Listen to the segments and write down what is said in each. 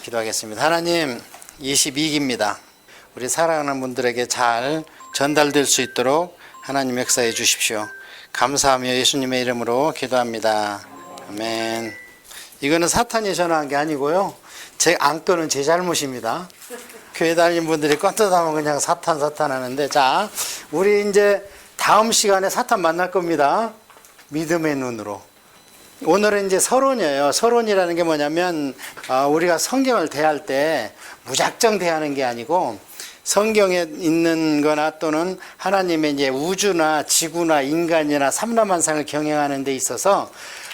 기도하겠습니다. 하나님, 22기입니다. 우리 사랑하는 분들에게 잘 전달될 수 있도록 하나님 역사해 주십시오. 감사하며 예수님의 이름으로 기도합니다. 아멘. 이거는 사탄이 전화한 게 아니고요, 제 앙떠는 제 잘못입니다. 교회 다니는 분들이 껐다 하면 그냥 사탄 하는데, 자, 우리 이제 다음 시간에 사탄 만날 겁니다. 믿음의 눈으로. 오늘은 이제 서론이에요. 서론이라는 게 뭐냐면, 우리가 성경을 대할 때 무작정 대하는 게 아니고, 성경에 있는 거나 또는 하나님의 이제 우주나 지구나 인간이나 삼라만상을 경영하는 데 있어서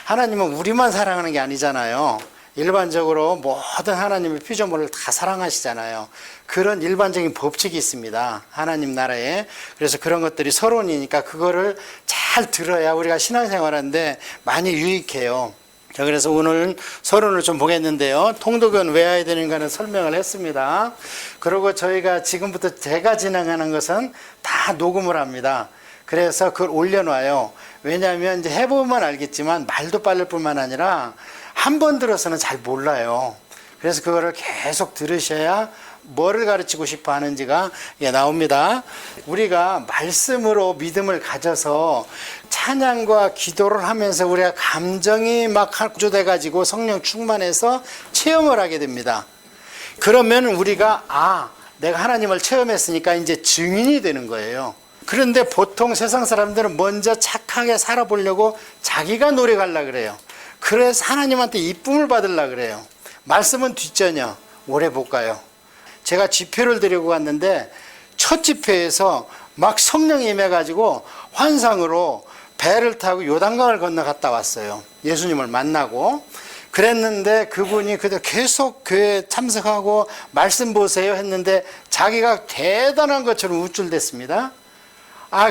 하나님은 우리만 사랑하는 게 아니잖아요. 일반적으로 모든 하나님의 피조물을 다 사랑하시잖아요. 그런 일반적인 법칙이 있습니다, 하나님 나라에. 그래서 그런 것들이 서론이니까 그거를 잘 들어야 우리가 신앙생활하는데 많이 유익해요. 자, 그래서 오늘 서론을 좀 보겠는데요, 통독은 왜 해야 되는가는 설명을 했습니다. 그리고 저희가 지금부터 제가 진행하는 것은 다 녹음을 합니다. 그래서 그걸 올려놔요. 왜냐하면 이제 해보면 알겠지만 말도 빠를 뿐만 아니라 한 번 들어서는 잘 몰라요. 그래서 그거를 계속 들으셔야 뭐를 가르치고 싶어 하는지가 나옵니다. 우리가 말씀으로 믿음을 가져서 찬양과 기도를 하면서 우리가 감정이 막 구조돼 가지고 성령 충만해서 체험을 하게 됩니다. 그러면 우리가 내가 하나님을 체험했으니까 이제 증인이 되는 거예요. 그런데 보통 세상 사람들은 먼저 착하게 살아보려고 자기가 노력하려고 그래요. 그래서 하나님한테 이쁨을 받으려고 그래요. 말씀은 뒷전이요. 오래 볼까요? 제가 집회를 드리고 갔는데 첫 집회에서 막 성령이 임해가지고 환상으로 배를 타고 요단강을 건너갔다 왔어요. 예수님을 만나고. 그랬는데 그분이 계속 교회에 참석하고 말씀 보세요 했는데 자기가 대단한 것처럼 우쭐댔습니다.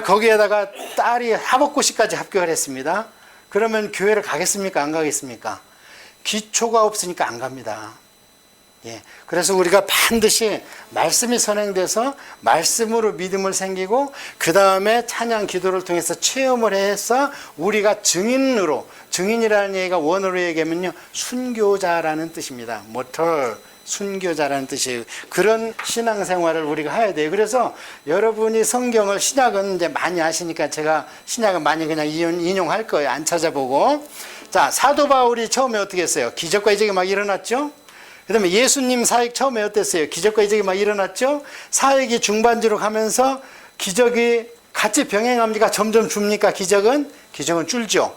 거기에다가 딸이 하복고시까지 합격을 했습니다. 그러면 교회를 가겠습니까? 안 가겠습니까? 기초가 없으니까 안 갑니다. 그래서 우리가 반드시 말씀이 선행돼서 말씀으로 믿음을 생기고 그 다음에 찬양 기도를 통해서 체험을 해서 우리가 증인이라는 얘기가 원어로 얘기하면요, 순교자라는 뜻입니다. 모터 순교자라는 뜻이에요. 그런 신앙생활을 우리가 해야 돼요. 그래서 여러분이 성경을, 신약은 이제 많이 아시니까 제가 신약은 많이 그냥 인용할 거예요. 안 찾아보고. 자, 사도 바울이 처음에 어떻게 했어요? 기적과 이적이 막 일어났죠? 그 다음에 예수님 사역 처음에 어땠어요? 기적과 이적이 막 일어났죠? 사역이 중반주로 가면서 기적이 같이 병행합니까? 점점 줍니까? 기적은 줄죠.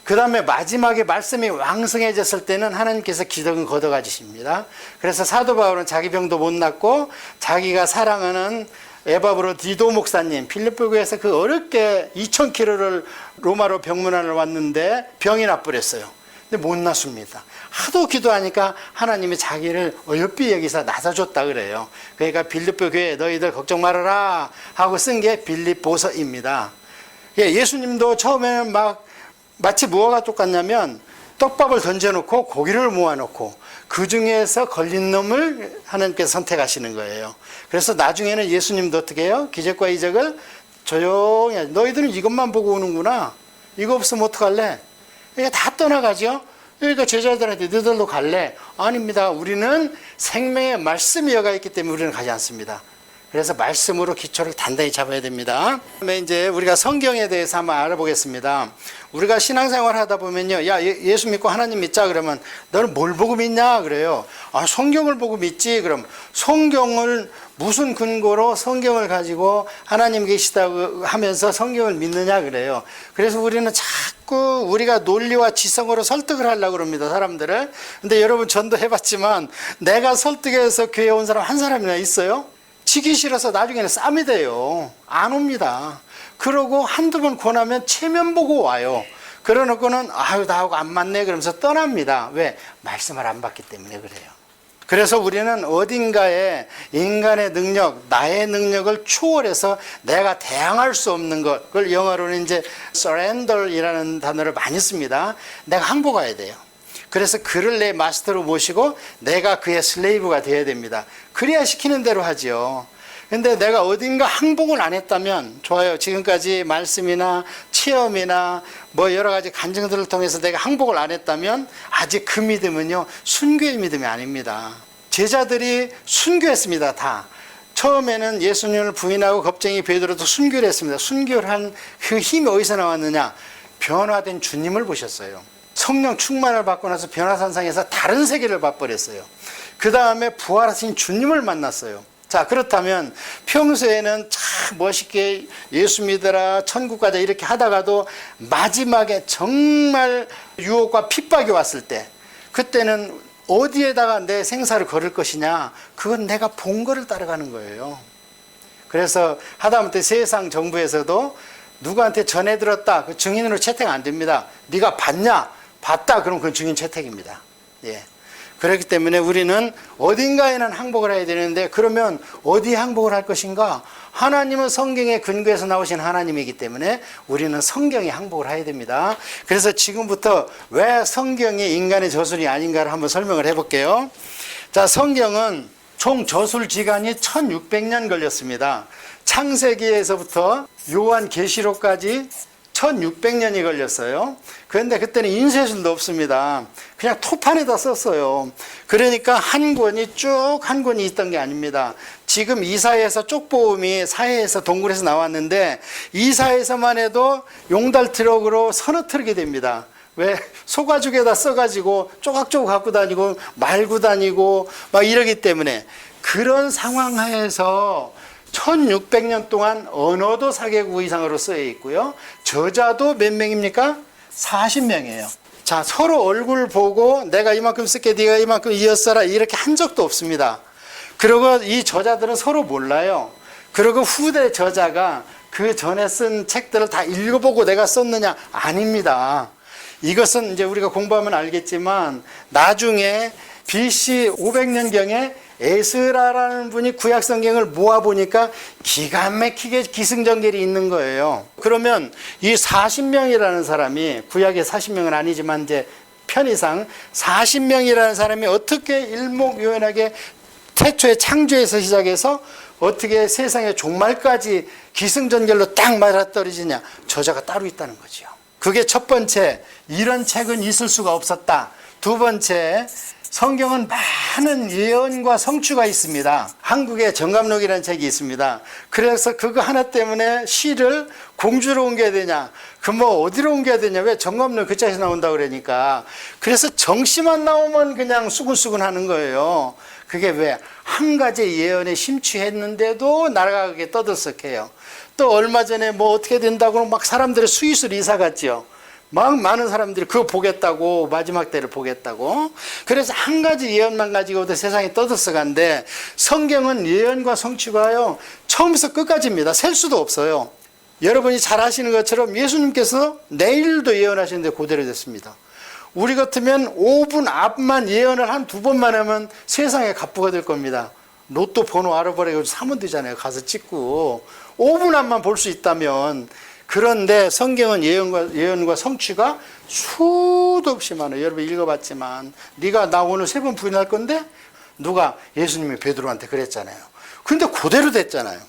그 다음에 마지막에 말씀이 왕성해졌을 때는 하나님께서 기적은 걷어가지십니다. 그래서 사도 바울은 자기 병도 못 낫고 자기가 사랑하는 에바브로 디도 목사님, 필리포교에서 그 어렵게 2000km를 로마로 병문안을 왔는데 병이 나버렸어요. 근데 못 낫습니다. 하도 기도하니까 하나님이 자기를 어여삐 여기서 나서줬다 그래요. 그러니까 빌립보 교회 너희들 걱정 말아라 하고 쓴 게 빌립보서입니다. 예수님도 처음에는 마치 뭐가 똑같냐면 떡밥을 던져놓고 고기를 모아놓고 그 중에서 걸린 놈을 하나님께서 선택하시는 거예요. 그래서 나중에는 예수님도 어떻게 해요? 기적과 이적을 조용히 하죠. 너희들은 이것만 보고 오는구나. 이거 없으면 어떡할래? 그러니까 다 떠나가죠. 그러니까 제자들한테 너희들도 갈래? 아닙니다. 우리는 생명의 말씀이 여가 있기 때문에 우리는 가지 않습니다. 그래서 말씀으로 기초를 단단히 잡아야 됩니다. 그다음에 이제 우리가 성경에 대해서 한번 알아보겠습니다. 우리가 신앙생활 하다 보면요, 예수 믿고 하나님 믿자 그러면 너는 뭘 보고 믿냐 그래요. 성경을 보고 믿지. 그럼 성경을 무슨 근거로 성경을 가지고 하나님 계시다고 하면서 성경을 믿느냐 그래요. 그래서 우리는 자꾸 우리가 논리와 지성으로 설득을 하려고 그럽니다, 사람들을. 근데 여러분 전도 해봤지만 내가 설득해서 교회에 온 사람 한 사람이나 있어요? 지기 싫어서 나중에는 싸움이 돼요. 안 옵니다. 그러고 한두 번 권하면 체면 보고 와요. 그러놓고는 나하고 안 맞네 그러면서 떠납니다. 왜? 말씀을 안 받기 때문에 그래요. 그래서 우리는 어딘가에 인간의 능력, 나의 능력을 초월해서 내가 대항할 수 없는 것, 그걸 영어로는 이제 surrender이라는 단어를 많이 씁니다. 내가 항복해야 돼요. 그래서 그를 내 마스터로 모시고 내가 그의 슬레이브가 되어야 됩니다. 그래야 시키는 대로 하죠. 근데 내가 어딘가 항복을 안 했다면 좋아요. 지금까지 말씀이나 체험이나 뭐 여러 가지 간증들을 통해서 내가 항복을 안 했다면 아직 그 믿음은요, 순교의 믿음이 아닙니다. 제자들이 순교했습니다. 다. 처음에는 예수님을 부인하고 겁쟁이 베드로도 순교를 했습니다. 순교를 한 그 힘이 어디서 나왔느냐? 변화된 주님을 보셨어요. 성령 충만을 받고 나서 변화산상에서 다른 세계를 봐버렸어요. 그 다음에 부활하신 주님을 만났어요. 자, 그렇다면 평소에는 참 멋있게 예수 믿어라, 천국 가자 이렇게 하다가도 마지막에 정말 유혹과 핍박이 왔을 때, 그때는 어디에다가 내 생사를 걸을 것이냐? 그건 내가 본 거를 따라가는 거예요. 그래서 하다못해 세상 정부에서도 누구한테 전해 들었다, 그 증인으로 채택 안 됩니다. 네가 봤냐? 봤다, 그럼 그건 증인 채택입니다. 예. 그렇기 때문에 우리는 어딘가에는 항복을 해야 되는데, 그러면 어디에 항복을 할 것인가? 하나님은 성경의 근거에서 나오신 하나님이기 때문에 우리는 성경에 항복을 해야 됩니다. 그래서 지금부터 왜 성경이 인간의 저술이 아닌가를 한번 설명을 해볼게요. 자, 성경은 총 저술 기간이 1600년 걸렸습니다. 창세기에서부터 요한계시록까지 1600년이 걸렸어요. 그런데 그때는 인쇄술도 없습니다. 그냥 토판에다 썼어요. 그러니까 한 권이 쭉 한 권이 있던 게 아닙니다. 지금 이사야에서 쪽보음이 사해에서 동굴에서 나왔는데, 이사야에서만 해도 용달 트럭으로 서너 트럭이 됩니다. 왜? 소가죽에다 써가지고 조각조각 갖고 다니고 말고 다니고 막 이러기 때문에, 그런 상황 하에서 1600년 동안 언어도 4개국 이상으로 쓰여 있고요. 저자도 몇 명입니까? 40명이에요. 자, 서로 얼굴 보고 내가 이만큼 쓸게, 네가 이만큼 이어써라 이렇게 한 적도 없습니다. 그리고 이 저자들은 서로 몰라요. 그리고 후대 저자가 그 전에 쓴 책들을 다 읽어보고 내가 썼느냐? 아닙니다. 이것은 이제 우리가 공부하면 알겠지만, 나중에 BC 500년경에 에스라라는 분이 구약 성경을 모아보니까 기가 막히게 기승전결이 있는 거예요. 그러면 이 40명이라는 사람이, 구약의 40명은 아니지만 이제 편의상 40명이라는 사람이 어떻게 일목요연하게 태초의 창조에서 시작해서 어떻게 세상의 종말까지 기승전결로 딱 맞아떨어지냐? 저자가 따로 있다는 거죠. 그게 첫 번째, 이런 책은 있을 수가 없었다. 두 번째, 성경은 많은 예언과 성취가 있습니다. 한국에 정감록이라는 책이 있습니다. 그래서 그거 하나 때문에 시를 공주로 옮겨야 되냐? 그 뭐 어디로 옮겨야 되냐? 왜 정감록 그 책에서 나온다고 그러니까. 그래서 정시만 나오면 그냥 수근수근 하는 거예요. 그게 왜? 한 가지 예언에 심취했는데도 나라가 그게 떠들썩해요. 또 얼마 전에 뭐 어떻게 된다고 막 사람들의 스위스로 이사 갔죠. 막 많은 사람들이 그거 보겠다고, 마지막 때를 보겠다고. 그래서 한 가지 예언만 가지고도 세상이 떠들썩한데, 성경은 예언과 성취가요, 처음부터 끝까지입니다. 셀 수도 없어요. 여러분이 잘 아시는 것처럼 예수님께서 내일도 예언하시는데 그대로 됐습니다. 우리 같으면 5분 앞만 예언을 한 2번만 하면 세상에 갑부가 될 겁니다. 로또 번호 알아버리고 사면 되잖아요. 가서 찍고 5분 앞만 볼 수 있다면. 그런데 성경은 예언과 성취가 수도 없이 많아요. 여러분 읽어봤지만, 네가 나 오늘 3번 부인할 건데, 누가? 예수님이 베드로한테 그랬잖아요. 근데 그대로 됐잖아요.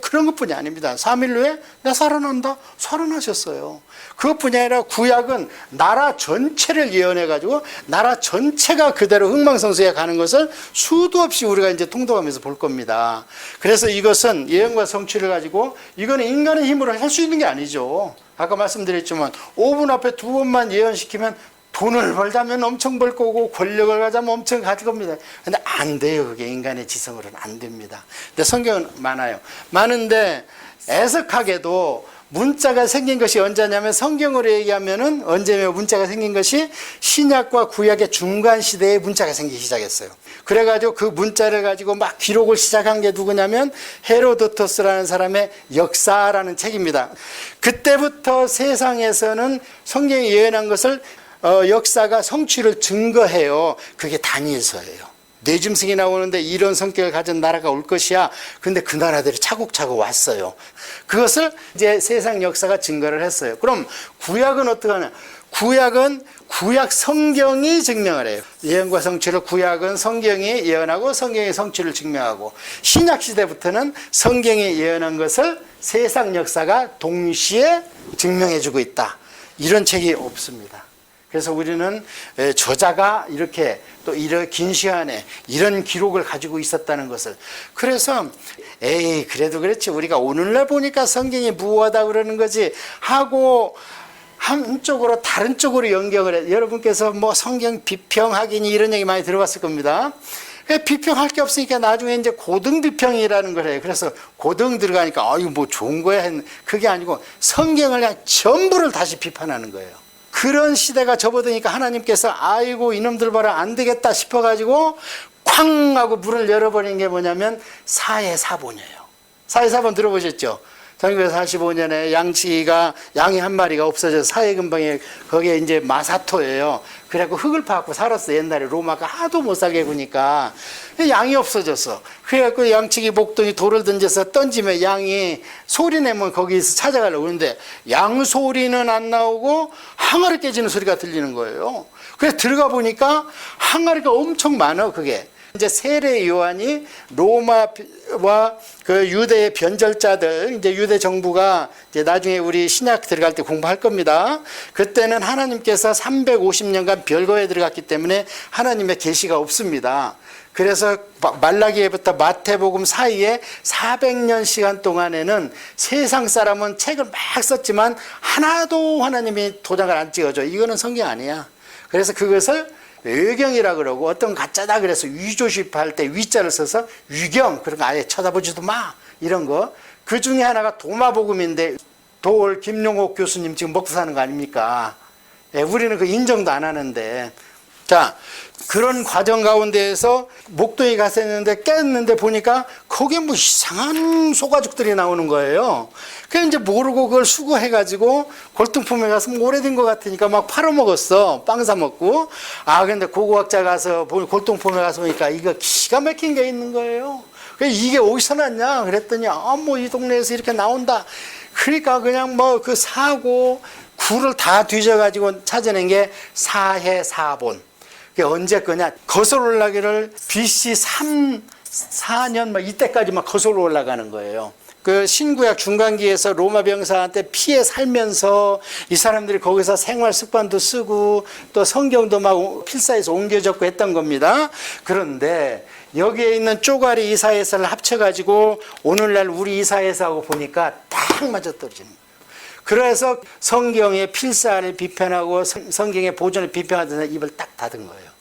그런 것뿐이 아닙니다. 3일 후에 나 살아난다? 살아나셨어요. 그것뿐이 아니라 구약은 나라 전체를 예언해가지고 나라 전체가 그대로 흥망성쇠에 가는 것을 수도 없이 우리가 이제 통독하면서 볼 겁니다. 그래서 이것은 예언과 성취를 가지고, 이거는 인간의 힘으로 할 수 있는 게 아니죠. 아까 말씀드렸지만 5분 앞에 2번만 예언시키면 돈을 벌자면 엄청 벌 거고, 권력을 가자면 엄청 가질 겁니다. 근데 안 돼요. 그게 인간의 지성으로는 안 됩니다. 근데 성경은 많아요. 많은데 애석하게도 문자가 생긴 것이 언제냐면, 성경으로 얘기하면은 언제면 문자가 생긴 것이 신약과 구약의 중간 시대에 문자가 생기기 시작했어요. 그래가지고 그 문자를 가지고 막 기록을 시작한 게 누구냐면 헤로도토스라는 사람의 역사라는 책입니다. 그때부터 세상에서는 성경이 예언한 것을 역사가 성취를 증거해요. 그게 다니엘서예요. 네 짐승이 나오는데 이런 성격을 가진 나라가 올 것이야. 근데 그 나라들이 차곡차곡 왔어요. 그것을 이제 세상 역사가 증거를 했어요. 그럼 구약은 어떻게 하냐? 구약은 구약 성경이 증명을 해요. 예언과 성취를 구약은 성경이 예언하고 성경의 성취를 증명하고, 신약 시대부터는 성경이 예언한 것을 세상 역사가 동시에 증명해주고 있다. 이런 책이 없습니다. 그래서 우리는 저자가 이렇게 또 이런 긴 시간에 이런 기록을 가지고 있었다는 것을, 그래서 에이 그래도 그렇지 우리가 오늘날 보니까 성경이 무엇하다 그러는 거지 하고 한쪽으로 다른 쪽으로 연결을 해. 여러분께서 뭐 성경 비평하기니 이런 얘기 많이 들어봤을 겁니다. 비평할 게 없으니까 나중에 이제 고등 비평이라는 걸 해요. 그래서 고등 들어가니까 이거 뭐 좋은 거야 했는데 그게 아니고 성경을 그냥 전부를 다시 비판하는 거예요. 그런 시대가 접어드니까 하나님께서 아이고 이놈들 봐라 안 되겠다 싶어가지고 쾅 하고 문을 열어버린 게 뭐냐면 사해사본이에요. 사해사본 들어보셨죠? 1945년에 양이 한 마리가 없어져서 사해근방에 거기에 이제 마사토예요. 그래갖고 흙을 파갖고 살았어. 옛날에 로마가 하도 못 살게 구니까 양이 없어졌어. 그래갖고 양치기 목동이 돌을 던져서 던지면 양이 소리 내면 거기서 찾아가려고 그러는데 양 소리는 안 나오고 항아리 깨지는 소리가 들리는 거예요. 그래서 들어가 보니까 항아리가 엄청 많아. 그게 이제 세례 요한이 로마와 그 유대의 변절자들, 이제 유대 정부가 이제 나중에 우리 신약 들어갈 때 공부할 겁니다. 그때는 하나님께서 350년간 별거에 들어갔기 때문에 하나님의 계시가 없습니다. 그래서 말라기에부터 마태복음 사이에 400년 시간 동안에는 세상 사람은 책을 막 썼지만 하나도 하나님이 도장을 안 찍어줘. 이거는 성경 아니야. 그래서 그것을 외경이라 그러고 어떤 가짜다 그래서 위조십할 때 위자를 써서 위경, 그런 거 아예 쳐다보지도 마 이런 거. 그 중에 하나가 도마복음인데 도올 김용옥 교수님 지금 먹고 사는 거 아닙니까? 우리는 그 인정도 안 하는데. 자, 그런 과정 가운데에서 목동에 가서 했는데 깼는데 보니까 거기에 뭐 이상한 소가죽들이 나오는 거예요. 그래서 이제 모르고 그걸 수거해가지고 골동품에 가서 뭐 오래된 것 같으니까 막 팔아먹었어. 빵 사먹고. 근데 고고학자 가서 골동품에 가서 보니까 이거 기가 막힌 게 있는 거예요. 이게 어디서 났냐? 그랬더니 뭐 이 동네에서 이렇게 나온다. 그러니까 그냥 뭐 그 사고 굴을 다 뒤져가지고 찾아낸 게 사해사본. 그게 언제 거냐? 거슬러 올라가기를 BC 3, 4년 막 이때까지 막 거슬러 올라가는 거예요. 그 신구약 중간기에서 로마 병사한테 피해 살면서 이 사람들이 거기서 생활 습관도 쓰고 또 성경도 막 필사해서 옮겨 적고 했던 겁니다. 그런데 여기에 있는 쪼가리 이사야서를 합쳐가지고 오늘날 우리 이사야서하고 보니까 딱 맞아떨어지는 거예요. 그래서 성경의 필사를 비판하고 성경의 보존을 비판하던 입을 딱 닫은 거예요.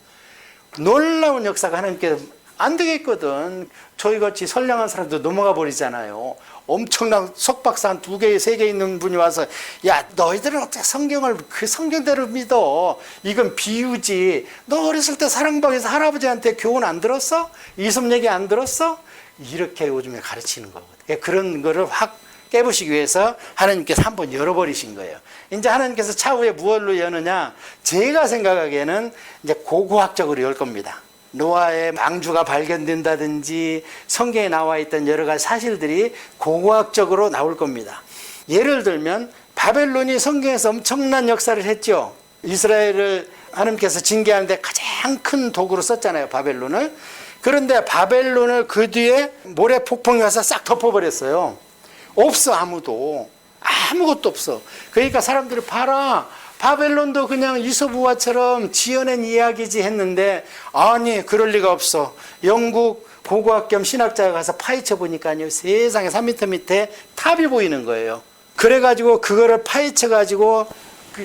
놀라운 역사가 하나님께서 안 되겠거든. 저희같이 선량한 사람도 넘어가 버리잖아요. 엄청난 석박사 한 2개, 3개 있는 분이 와서 야 너희들은 어떻게 성경을 그 성경대로 믿어? 이건 비유지. 너 어렸을 때 사랑방에서 할아버지한테 교훈 안 들었어? 이섭 얘기 안 들었어? 이렇게 요즘에 가르치는 거거든요. 그런 거를 확 깨부시기 위해서 하나님께서 한번 열어버리신 거예요. 이제 하나님께서 차후에 무엇로 여느냐? 제가 생각하기에는 이제 고고학적으로 열 겁니다. 노아의 망주가 발견된다든지 성경에 나와 있던 여러 가지 사실들이 고고학적으로 나올 겁니다. 예를 들면 바벨론이 성경에서 엄청난 역사를 했죠. 이스라엘을 하나님께서 징계하는데 가장 큰 도구로 썼잖아요, 바벨론을. 그런데 바벨론을 그 뒤에 모래 폭풍이 와서 싹 덮어버렸어요. 없어. 아무것도 없어. 그러니까 사람들이 봐라, 바벨론도 그냥 이솝우화처럼 지어낸 이야기지 했는데 아니 그럴 리가 없어. 영국 고고학 겸 신학자가 가서 파헤쳐 보니까요, 세상에 3m 밑에 탑이 보이는 거예요. 그래가지고 그거를 파헤쳐 가지고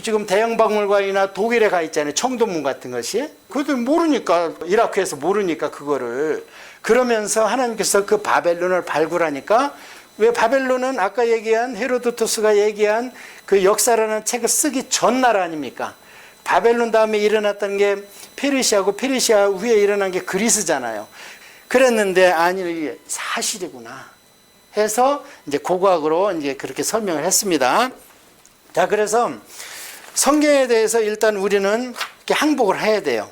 지금 대형박물관이나 독일에 가 있잖아요, 청동문 같은 것이. 그것들 모르니까, 이라크에서 모르니까 그거를. 그러면서 하나님께서 그 바벨론을 발굴하니까, 왜 바벨론은 아까 얘기한 헤로도토스가 얘기한 그 역사라는 책을 쓰기 전 나라 아닙니까? 바벨론 다음에 일어났던 게 페르시아고 페르시아 후에 일어난 게 그리스잖아요. 그랬는데 아니 이게 사실이구나 해서 이제 고고학으로 이제 그렇게 설명을 했습니다. 자, 그래서 성경에 대해서 일단 우리는 이렇게 항복을 해야 돼요.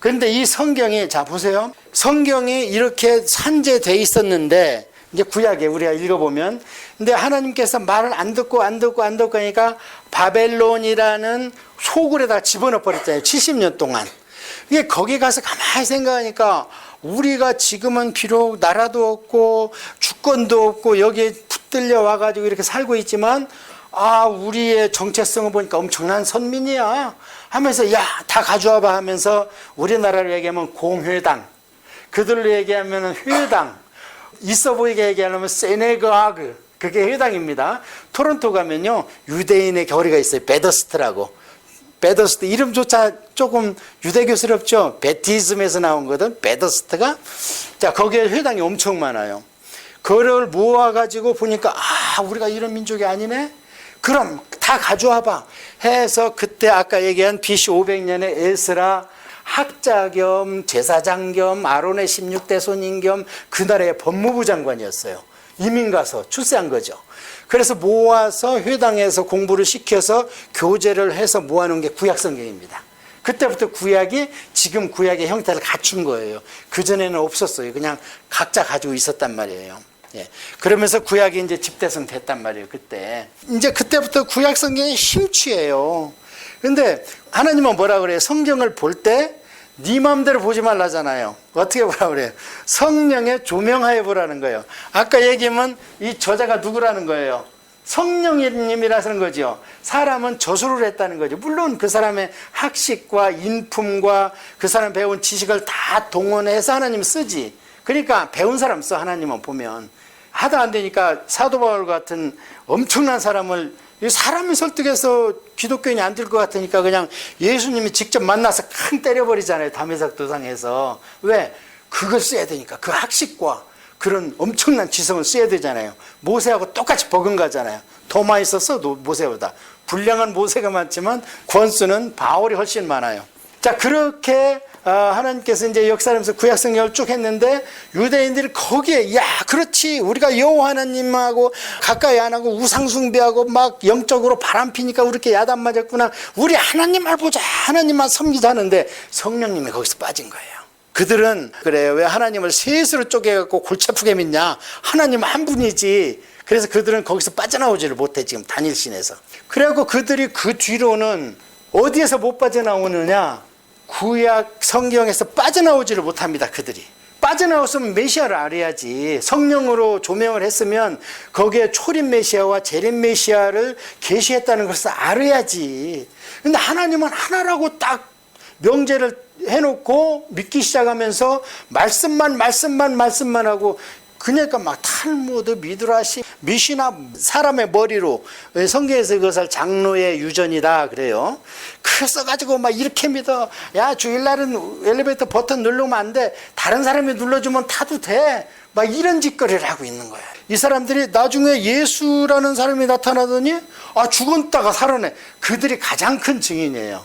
그런데 이 성경이, 자 보세요. 성경이 이렇게 산재돼 있었는데 이제 구약에 우리가 읽어보면, 근데 하나님께서 말을 안 듣고 하니까 바벨론이라는 소굴에다 집어넣어 버렸잖아요. 70년 동안. 이게 거기 가서 가만히 생각하니까 우리가 지금은 비록 나라도 없고 주권도 없고 여기에 붙들려 와가지고 이렇게 살고 있지만 아, 우리의 정체성을 보니까 엄청난 선민이야 하면서 야, 다 가져와봐 하면서 우리나라로 얘기하면 공회당, 그들로 얘기하면 회당, 있어 보이게 얘기하려면 세네가그, 그게 회당입니다. 토론토 가면요 유대인의 거리가 있어요. 베더스트라고. 베더스트 이름조차 조금 유대교스럽죠. 베티즘에서 나온 거든 베더스트가. 자, 거기에 회당이 엄청 많아요. 그걸 모아가지고 보니까 아, 우리가 이런 민족이 아니네. 그럼 다 가져와봐 해서 그때 아까 얘기한 BC 500년에 에스라 학자 겸 제사장 겸 아론의 16대 손인 겸 그 나라의 법무부 장관이었어요. 이민 가서 출세한 거죠. 그래서 모아서 회당에서 공부를 시켜서 교재를 해서 모아놓은 게 구약성경입니다. 그때부터 구약이 지금 구약의 형태를 갖춘 거예요. 그전에는 없었어요. 그냥 각자 가지고 있었단 말이에요. 예. 그러면서 구약이 이제 집대성 됐단 말이에요. 그때. 이제 그때부터 구약 성경이 심취해요. 근데 하나님은 뭐라 그래요? 성경을 볼 때 네 마음대로 보지 말라잖아요. 어떻게 보라 그래요? 성령에 조명하여 보라는 거예요. 아까 얘기하면 이 저자가 누구라는 거예요? 성령님이라는 거죠. 사람은 저술을 했다는 거죠. 물론 그 사람의 학식과 인품과 그 사람 배운 지식을 다 동원해서 하나님 쓰지. 그러니까 배운 사람 써. 하나님은 보면 하다 안 되니까 사도 바울 같은 엄청난 사람을 사람을 설득해서 기독교인이 안 될 것 같으니까 그냥 예수님이 직접 만나서 큰 때려버리잖아요. 다메섹 도상에서. 왜? 그걸 써야 되니까. 그 학식과 그런 엄청난 지성을 써야 되잖아요. 모세하고 똑같이 버금가잖아요. 더 많이 썼어 모세보다. 분량은 모세가 많지만 권수는 바울이 훨씬 많아요. 자, 그렇게 하나님께서 이제 역사하면서 구약성경을 쭉 했는데 유대인들이 거기에 야, 그렇지, 우리가 여호와 하나님하고 가까이 안 하고 우상숭배하고 막 영적으로 바람피니까 우렇게 야단 맞았구나. 우리 하나님만 보자, 하나님만 섬기자 하는데 성령님이 거기서 빠진 거예요. 그들은 그래요. 왜 하나님을 셋으로 쪼개갖고 골치 아프게 믿냐? 하나님 한 분이지. 그래서 그들은 거기서 빠져나오지를 못해, 지금 단일신에서. 그래갖고 그들이 그 뒤로는 어디에서 못 빠져나오느냐? 구약 성경에서 빠져나오지를 못합니다. 그들이 빠져나왔으면 메시아를 알아야지. 성령으로 조명을 했으면 거기에 초림 메시아와 재림 메시아를 계시했다는 것을 알아야지. 근데 하나님은 하나라고 딱 명제를 해놓고 믿기 시작하면서 말씀만 하고, 그러니까 막 탈무드, 미드라시, 미시나 사람의 머리로, 성경에서 그것을 장로의 유전이다 그래요. 그래서 가지고 막 이렇게 믿어. 야, 주일날은 엘리베이터 버튼 누르면 안 돼. 다른 사람이 눌러주면 타도 돼. 막 이런 짓거리를 하고 있는 거야. 이 사람들이 나중에 예수라는 사람이 나타나더니 아, 죽었다가 살아내. 그들이 가장 큰 증인이에요.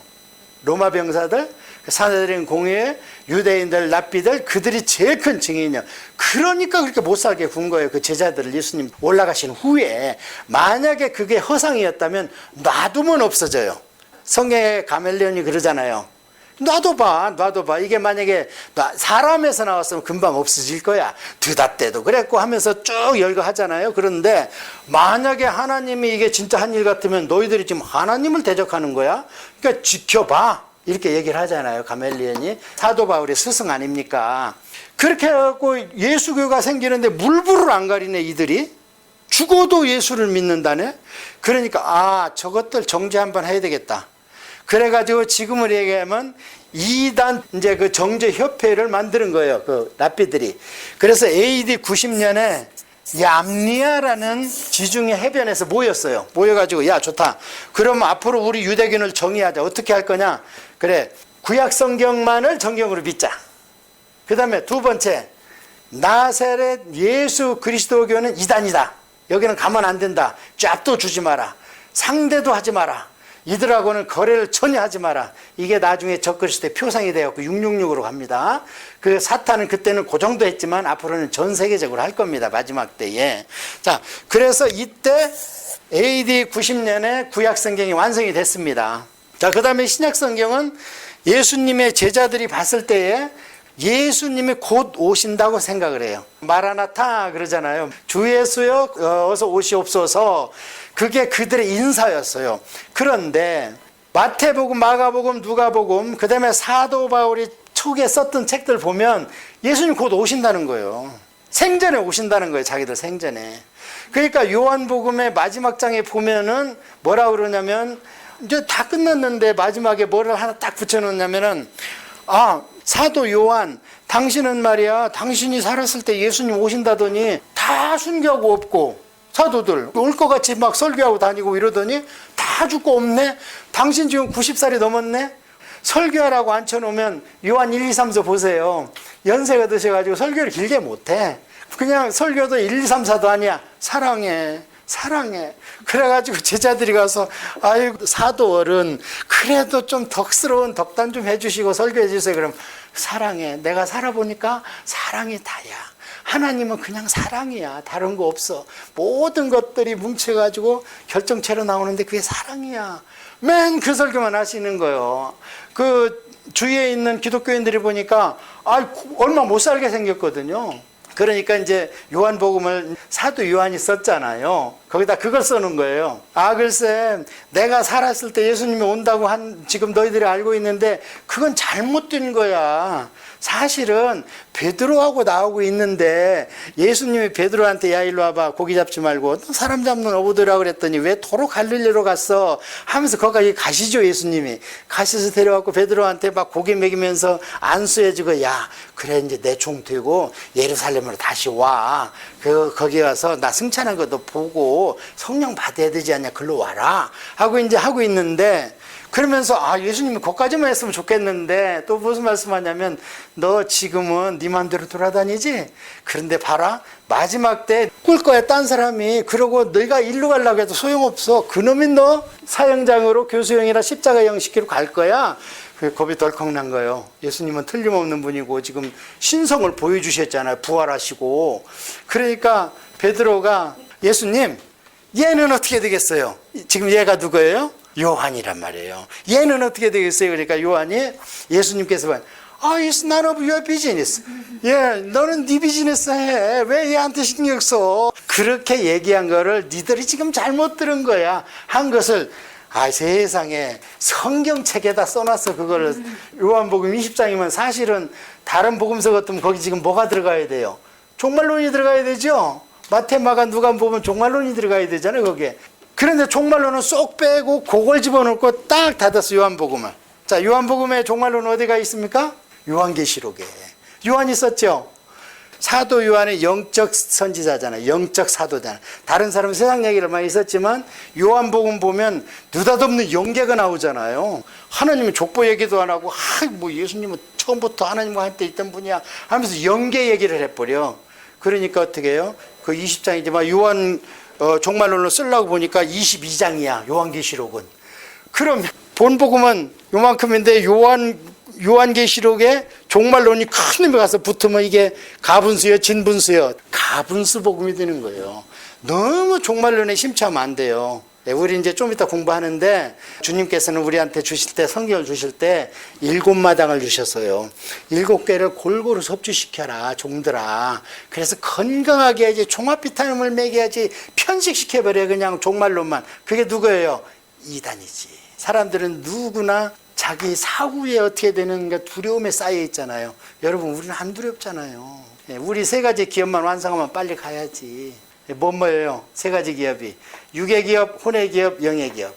로마 병사들, 사내들인 공회, 유대인들, 랍비들, 그들이 제일 큰 증인이요. 그러니까 그렇게 못 살게 군 거예요. 그 제자들을 예수님 올라가신 후에. 만약에 그게 허상이었다면 놔두면 없어져요. 성경에 가멜레온이 그러잖아요. 놔둬봐. 이게 만약에 사람에서 나왔으면 금방 없어질 거야. 드다 때도 그랬고 하면서 쭉 열거하잖아요. 그런데 만약에 하나님이 이게 진짜 한 일 같으면 너희들이 지금 하나님을 대적하는 거야. 그러니까 지켜봐. 이렇게 얘기를 하잖아요. 가멜리온이. 사도 바울의 스승 아닙니까? 그렇게 해갖고 예수교가 생기는데 물불을 안 가리네, 이들이. 죽어도 예수를 믿는다네. 그러니까 아, 저것들 정죄 한번 해야 되겠다. 그래가지고 지금을 얘기하면 이단 이제 그 정죄협회를 만드는 거예요. 그 랍비들이. 그래서 AD 90년에 얌리아라는 지중해 해변에서 모였어요. 모여가지고 야, 좋다. 그럼 앞으로 우리 유대교를 정의하자. 어떻게 할 거냐? 그래, 구약 성경만을 정경으로 믿자. 그 다음에 두 번째, 나사렛 예수 그리스도교는 이단이다. 여기는 가면 안 된다. 짭도 주지 마라. 상대도 하지 마라. 이들하고는 거래를 전혀 하지 마라. 이게 나중에 적그리스도의 표상이 되었고 666으로 갑니다. 그 사탄은 그때는 그 정도 했지만 앞으로는 전 세계적으로 할 겁니다. 마지막 때에. 자, 그래서 이때 AD 90년에 구약 성경이 완성이 됐습니다. 자, 그 다음에 신약 성경은 예수님의 제자들이 봤을 때에 예수님이 곧 오신다고 생각을 해요. 마라나타 그러잖아요. 주 예수여 어서 오시옵소서. 그게 그들의 인사였어요. 그런데 마태복음, 마가복음, 누가복음, 그 다음에 사도 바울이 초기에 썼던 책들 보면 예수님 곧 오신다는 거예요. 생전에 오신다는 거예요. 자기들 생전에. 그러니까 요한복음의 마지막 장에 보면은 뭐라 그러냐면 이제 다 끝났는데 마지막에 뭐를 하나 딱 붙여놓냐면은 사도 요한 당신은 말이야 당신이 살았을 때 예수님 오신다더니 다 순교하고 없고 사도들 올 것 같이 막 설교하고 다니고 이러더니 다 죽고 없네. 당신 지금 90살이 넘었네. 설교하라고 앉혀놓으면 요한 1, 2, 3서 보세요. 연세가 드셔가지고 설교를 길게 못해. 그냥 설교도 1, 2, 3, 4도 아니야. 사랑해. 그래가지고 제자들이 가서 아이고 사도 어른 그래도 좀 덕스러운 덕담 좀 해주시고 설교해 주세요. 그럼 사랑해. 내가 살아보니까 사랑이 다야. 하나님은 그냥 사랑이야. 다른 거 없어. 모든 것들이 뭉쳐가지고 결정체로 나오는데 그게 사랑이야. 맨 그 설교만 하시는 거예요. 그 주위에 있는 기독교인들이 보니까 얼마 못 살게 생겼거든요. 그러니까 이제 요한복음을 사도 요한이 썼잖아요. 거기다 그걸 써놓은 거예요. 글쎄 내가 살았을 때 예수님이 온다고 지금 너희들이 알고 있는데 그건 잘못된 거야. 사실은 베드로하고 나오고 있는데 예수님이 베드로한테 야 일로 와봐 고기 잡지 말고 너 사람 잡는 어부들이라고 그랬더니 왜 도로 갈릴리로 갔어 하면서 거기까지 가시죠. 예수님이 가셔서 데려왔고 베드로한테 막 고기 먹이면서 안수해주고 야 그래 이제 내 종 되고 예루살렘으로 다시 와 거기 가서 나 승천한 것도 보고 성령 받아야 되지 않냐 글로 와라 하고 이제 하고 있는데 그러면서 예수님이 거기까지만 했으면 좋겠는데 또 무슨 말씀하냐면 너 지금은 네 맘대로 돌아다니지? 그런데 봐라 마지막 때 꿀 거야 딴 사람이. 그러고 너희가 일로 가려고 해도 소용없어. 그놈이 너 사형장으로 교수형이나 십자가형 시키러 갈 거야. 겁이 덜컥 난 거예요. 예수님은 틀림없는 분이고 지금 신성을 보여주셨잖아요. 부활하시고. 그러니까 베드로가 예수님 얘는 어떻게 되겠어요? 지금 얘가 누구예요? 요한이란 말이에요. 얘는 어떻게 되겠어요? 그러니까 요한이 예수님께서 It's none of your business. 너는 네 비즈니스 해. 왜 얘한테 신경 써? 그렇게 얘기한 거를 니들이 지금 잘못 들은 거야. 한 것을 세상에 성경책에다 써놨어. 그거를 요한복음 20장이면 사실은 다른 복음서 같으면 거기 지금 뭐가 들어가야 돼요? 종말론이 들어가야 되죠. 마태, 마가, 누가 보면 종말론이 들어가야 되잖아요. 거기에. 그런데 종말론은 쏙 빼고 그걸 집어넣고 딱 닫았어. 요한복음을. 자, 요한복음의 종말론은 어디가 있습니까? 요한계시록에. 요한이 썼죠. 사도 요한은 영적 선지자잖아요. 영적 사도잖아요. 다른 사람은 세상 얘기를 많이 썼지만 요한복음 보면 느닷없는 영계가 나오잖아요. 하나님은 족보 얘기도 안 하고 예수님은 처음부터 하나님과 함께 있던 분이야 하면서 영계 얘기를 해버려. 그러니까 어떻게 해요? 그 20장이지만 요한 종말론을 쓰려고 보니까 22장이야. 요한계시록은. 그럼 본복음은 요만큼인데 요한계시록에 종말론이 큰 의미 가서 붙으면 이게 가분수요 진분수요 가분수 복음이 되는 거예요. 너무 종말론에 심취하면 안 돼요. 우리 이제 좀 이따 공부하는데 주님께서는 우리한테 주실 때 성경을 주실 때 7마당을 주셨어요. 7개를 골고루 섭취시켜라 종들아. 그래서 건강하게 해야지 종합 비타민을 먹여야지 편식시켜버려 그냥 종말론만. 그게 누구예요? 이단이지. 사람들은 누구나 자기 사후에 어떻게 되는가 두려움에 쌓여 있잖아요. 여러분 우리는 안 두렵잖아요. 우리 3가지 기업만 완성하면 빨리 가야지. 뭐예요? 3가지 기업이 육의 기업, 혼의 기업, 영의 기업.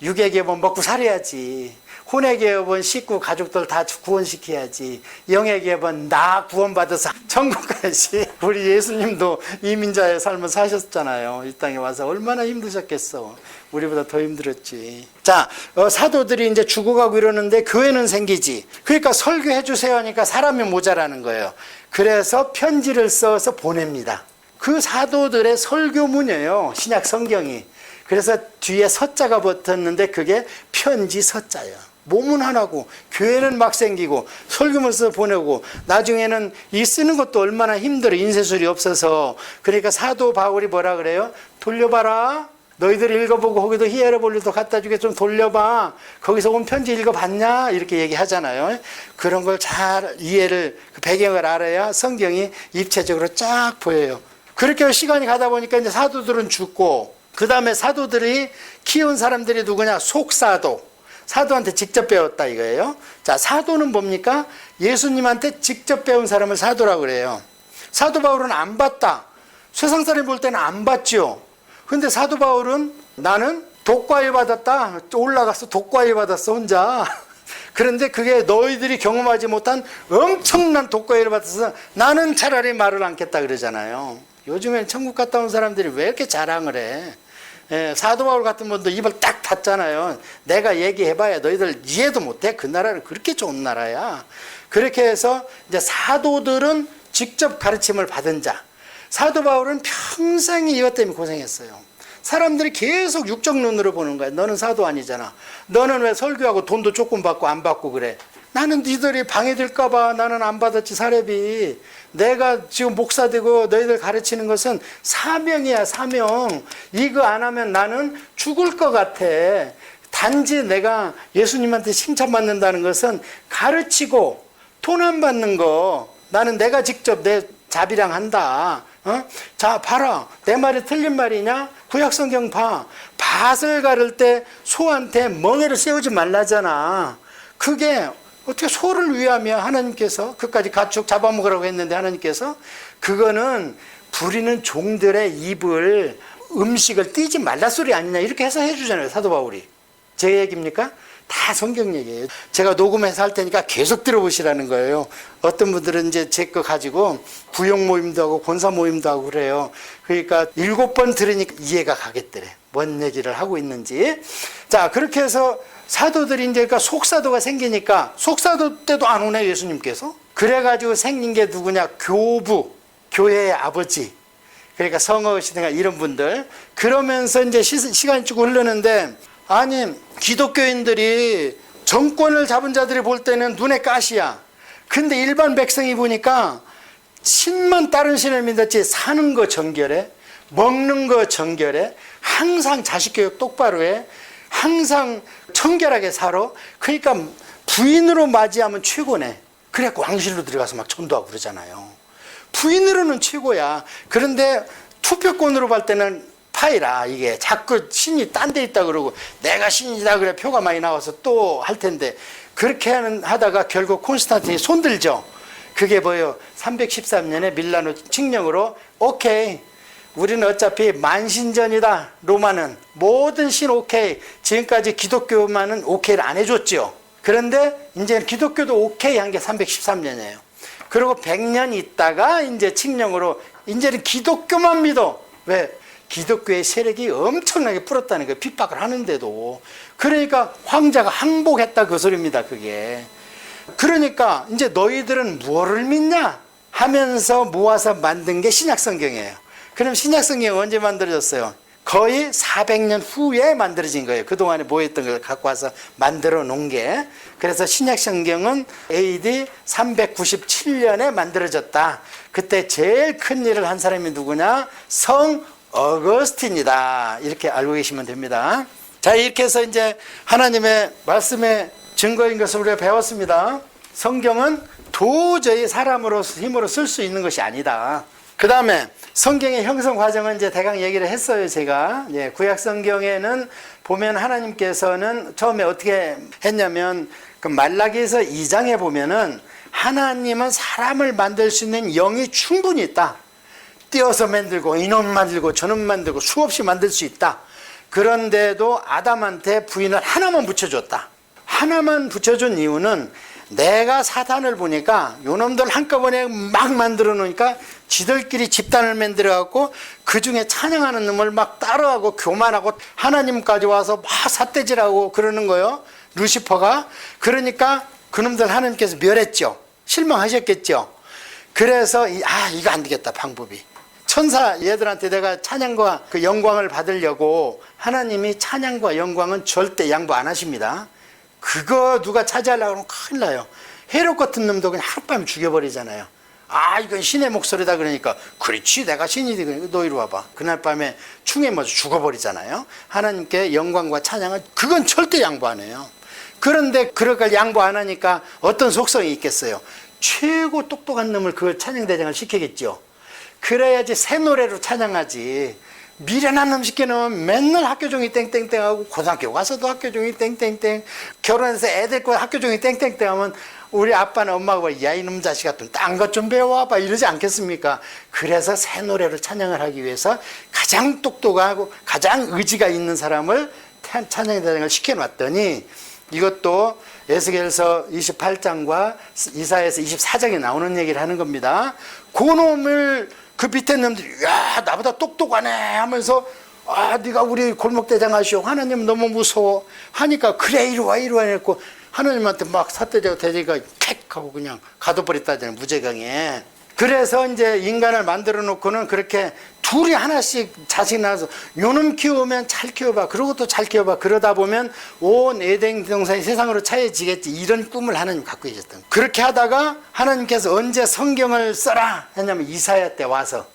육의 기업은 먹고 살아야지. 혼의 기업은 식구 가족들 다 구원시켜야지. 영의 기업은 나 구원받아서 천국 가야지. 우리 예수님도 이민자의 삶을 사셨잖아요. 이 땅에 와서 얼마나 힘드셨겠어. 우리보다 더 힘들었지. 자, 사도들이 이제 죽어가고 이러는데 교회는 생기지. 그러니까 설교해 주세요 하니까 사람이 모자라는 거예요. 그래서 편지를 써서 보냅니다. 그 사도들의 설교문이에요. 신약 성경이. 그래서 뒤에 서자가 붙었는데 그게 편지 서자예요. 몸은 하나고 교회는 막 생기고 설교문 써서 보내고 나중에는 이 쓰는 것도 얼마나 힘들어. 인쇄술이 없어서. 그러니까 사도 바울이 뭐라 그래요? 돌려봐라. 너희들 읽어보고 거기도 히에로볼리도 갖다 주게 좀 돌려봐. 거기서 온 편지 읽어봤냐? 이렇게 얘기하잖아요. 그런 걸 잘 이해를 그 배경을 알아야 성경이 입체적으로 쫙 보여요. 그렇게 시간이 가다 보니까 이제 사도들은 죽고 그 다음에 사도들이 키운 사람들이 누구냐? 속사도. 사도한테 직접 배웠다 이거예요. 자, 사도는 뭡니까? 예수님한테 직접 배운 사람을 사도라고 그래요. 사도 바울은 안 봤다. 세상 사람이 볼 때는 안 봤죠. 근데 사도 바울은 나는 독과일 받았다. 올라가서 독과일 받았어 혼자. 그런데 그게 너희들이 경험하지 못한 엄청난 독과일을 받아서 나는 차라리 말을 않겠다 그러잖아요. 요즘엔 천국 갔다 온 사람들이 왜 이렇게 자랑을 해? 예, 사도 바울 같은 분도 입을 딱 닫잖아요. 내가 얘기해봐야 너희들 이해도 못해. 그 나라는 그렇게 좋은 나라야. 그렇게 해서 이제 사도들은 직접 가르침을 받은 자. 사도 바울은 평생 이것 때문에 고생했어요. 사람들이 계속 육적 눈으로 보는 거야. 너는 사도 아니잖아. 너는 왜 설교하고 돈도 조금 받고 안 받고 그래? 나는 니들이 방해될까 봐 나는 안 받았지 사례비. 내가 지금 목사 되고 너희들 가르치는 것은 사명이야 사명. 이거 안 하면 나는 죽을 것 같아. 단지 내가 예수님한테 칭찬받는다는 것은 가르치고 돈 안 받는 거 나는 내가 직접 내 자비랑 한다. 자 봐라 내 말이 틀린 말이냐? 구약성경 봐. 밭을 가를 때 소한테 멍에를 세우지 말라잖아. 그게 어떻게 소를 위하며 하나님께서 그까지 가축 잡아먹으라고 했는데 하나님께서 그거는 부리는 종들의 입을 음식을 띄지 말라 소리 아니냐 이렇게 해석해 주잖아요 사도 바울이. 제 얘기입니까? 다 성경 얘기예요. 제가 녹음해서 할 테니까 계속 들어보시라는 거예요. 어떤 분들은 이제 제 거 가지고 구역 모임도 하고 권사 모임도 하고 그래요. 그러니까 7번 들으니까 이해가 가겠더래. 뭔 얘기를 하고 있는지. 자, 그렇게 해서 사도들이 이제 그러니까 속사도가 생기니까 속사도 때도 안 오네 예수님께서. 그래가지고 생긴 게 누구냐? 교부, 교회의 아버지. 그러니까 성어시든가 이런 분들. 그러면서 이제 시간이 쭉 흐르는데 아니 기독교인들이 정권을 잡은 자들이 볼 때는 눈에 가시야. 근데 일반 백성이 보니까 신만 다른 신을 믿었지 사는 거 정결해, 먹는 거 정결해, 항상 자식 교육 똑바로 해, 항상 청결하게 살아. 그러니까 부인으로 맞이하면 최고네. 그래갖고 왕실로 들어가서 막 전도하고 그러잖아요. 부인으로는 최고야. 그런데 투표권으로 볼 때는 파이라. 이게 자꾸 신이 딴 데 있다 그러고 내가 신이다 그래 표가 많이 나와서 또 할 텐데 그렇게 하다가 결국 콘스탄틴이 손들죠. 그게 뭐예요? 313년에 밀라노 칙령으로 오케이 우리는 어차피 만신전이다. 로마는 모든 신 오케이. 지금까지 기독교만은 오케이를 안 해줬죠. 그런데 이제 기독교도 오케이 한 게 313년이에요. 그리고 100년 있다가 이제 칙령으로 이제는 기독교만 믿어. 왜? 기독교의 세력이 엄청나게 풀었다는 거예요. 핍박을 하는데도. 그러니까 황자가 항복했다 그 소리입니다. 그게. 그러니까 이제 너희들은 무엇을 믿냐 하면서 모아서 만든 게 신약성경이에요. 그럼 신약성경이 언제 만들어졌어요? 거의 400년 후에 만들어진 거예요. 그동안에 모였던 걸 갖고 와서 만들어 놓은 게. 그래서 신약성경은 AD 397년에 만들어졌다. 그때 제일 큰 일을 한 사람이 누구냐? 성 어거스틴이다. 이렇게 알고 계시면 됩니다. 자, 이렇게 해서 이제 하나님의 말씀의 증거인 것을 우리가 배웠습니다. 성경은 도저히 사람으로서 힘으로 쓸 수 있는 것이 아니다. 그 다음에 성경의 형성 과정은 이제 대강 얘기를 했어요, 제가. 예, 구약 성경에는 보면 하나님께서는 처음에 어떻게 했냐면 그 말라기에서 2장에 보면은 하나님은 사람을 만들 수 있는 영이 충분히 있다. 띄어서 만들고 이놈 만들고 저놈 만들고 수없이 만들 수 있다. 그런데도 아담한테 부인을 하나만 붙여줬다. 하나만 붙여준 이유는 내가 사단을 보니까 요놈들 한꺼번에 막 만들어 놓으니까 지들끼리 집단을 만들어 갖고 그 중에 찬양하는 놈을 막 따라하고 교만하고 하나님까지 와서 막 삿대질하고 그러는 거예요. 루시퍼가. 그러니까 그놈들 하나님께서 멸했죠. 실망하셨겠죠. 그래서 이거 안 되겠다 방법이. 천사 얘들한테 내가 찬양과 그 영광을 받으려고 하나님이 찬양과 영광은 절대 양보 안 하십니다. 그거 누가 차지하려고 하면 큰일 나요. 헤롯 같은 놈도 그냥 하룻밤에 죽여버리잖아요. 이건 신의 목소리다 그러니까 그렇지 내가 신이지 그러니까 너 이리 와봐. 그날 밤에 충에 맞아 죽어버리잖아요. 하나님께 영광과 찬양은 그건 절대 양보 안 해요. 그런데 그걸 양보 안 하니까 어떤 속성이 있겠어요. 최고 똑똑한 놈을 그걸 찬양대장을 시키겠죠. 그래야지 새 노래로 찬양하지. 미련한 놈 시켜놓으면 맨날 학교 종이 땡땡땡하고 고등학교 가서도 학교 종이 땡땡땡 결혼해서 애 데리고 학교 종이 땡땡땡 하면 우리 아빠는 엄마가 야 이놈 자식아 딴 것 좀 배워와봐 이러지 않겠습니까? 그래서 새 노래로 찬양을 하기 위해서 가장 똑똑하고 가장 의지가 있는 사람을 찬양의 대장을 시켜놨더니 이것도 에스겔서 28장과 이사야서 24장에 나오는 얘기를 하는 겁니다. 그 놈을 그 밑에 놈들이 야 나보다 똑똑하네 하면서 아 네가 우리 골목대장 하시오 하나님 너무 무서워 하니까 그래 이리 와 했고 하나님한테 막 사태자고 대제가 캑 하고 그냥 가둬버렸다잖아요. 무제강에. 그래서 이제 인간을 만들어 놓고는 그렇게 둘이 하나씩 자식 낳아서 요놈 키우면 잘 키워봐 그러고 또 잘 키워봐 그러다 보면 온 에덴 동산이 세상으로 차여지겠지 이런 꿈을 하나님 갖고 계셨던 거예요. 그렇게 하다가 하나님께서 언제 성경을 써라 했냐면 이사야 때 와서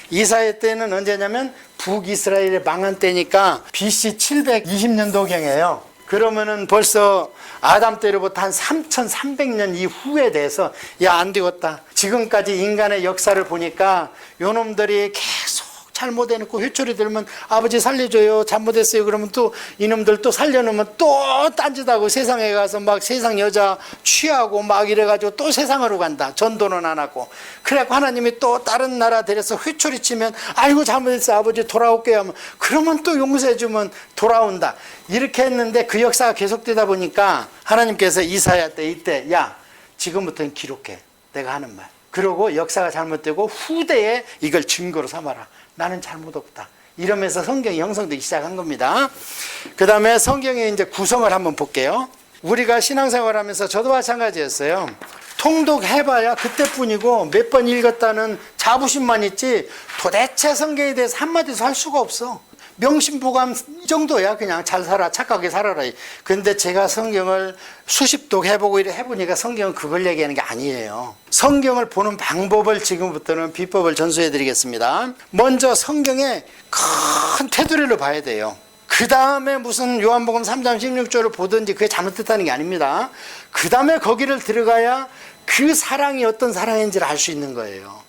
이사야 때는 언제냐면 북이스라엘의 망한 때니까 BC 720년도경이에요. 그러면은 벌써 아담 때로부터 한 3300년 이후에 대해서 야 안 되겠다. 지금까지 인간의 역사를 보니까 요놈들이 계속 잘못해놓고 회초리 들면 아버지 살려줘요 잘못했어요 그러면 또 이놈들 또 살려놓으면 또 딴짓하고 세상에 가서 막 세상 여자 취하고 막 이래가지고 또 세상으로 간다. 전도는 안 하고 그래갖고 하나님이 또 다른 나라 데려서 회초리 치면 아이고 잘못했어 아버지 돌아올게요 하면 그러면 또 용서해주면 돌아온다. 이렇게 했는데 그 역사가 계속되다 보니까 하나님께서 이사야 때 이때 야 지금부터는 기록해 내가 하는 말 그러고 역사가 잘못되고 후대에 이걸 증거로 삼아라. 나는 잘못 없다. 이러면서 성경이 형성되기 시작한 겁니다. 그 다음에 성경의 이제 구성을 한번 볼게요. 우리가 신앙생활 하면서 저도 마찬가지였어요. 통독해봐야 그때뿐이고 몇 번 읽었다는 자부심만 있지 도대체 성경에 대해서 한마디도 할 수가 없어. 명심보감 이 정도야. 그냥 잘 살아 착하게 살아라. 근데 제가 성경을 수십 독 해보고 이래 해보니까 성경은 그걸 얘기하는 게 아니에요. 성경을 보는 방법을 지금부터는 비법을 전수해 드리겠습니다. 먼저 성경의 큰 테두리를 봐야 돼요. 그 다음에 무슨 요한복음 3장 16절을 보든지 그게 잘못됐다는 게 아닙니다. 그 다음에 거기를 들어가야 그 사랑이 어떤 사랑인지를 알 수 있는 거예요.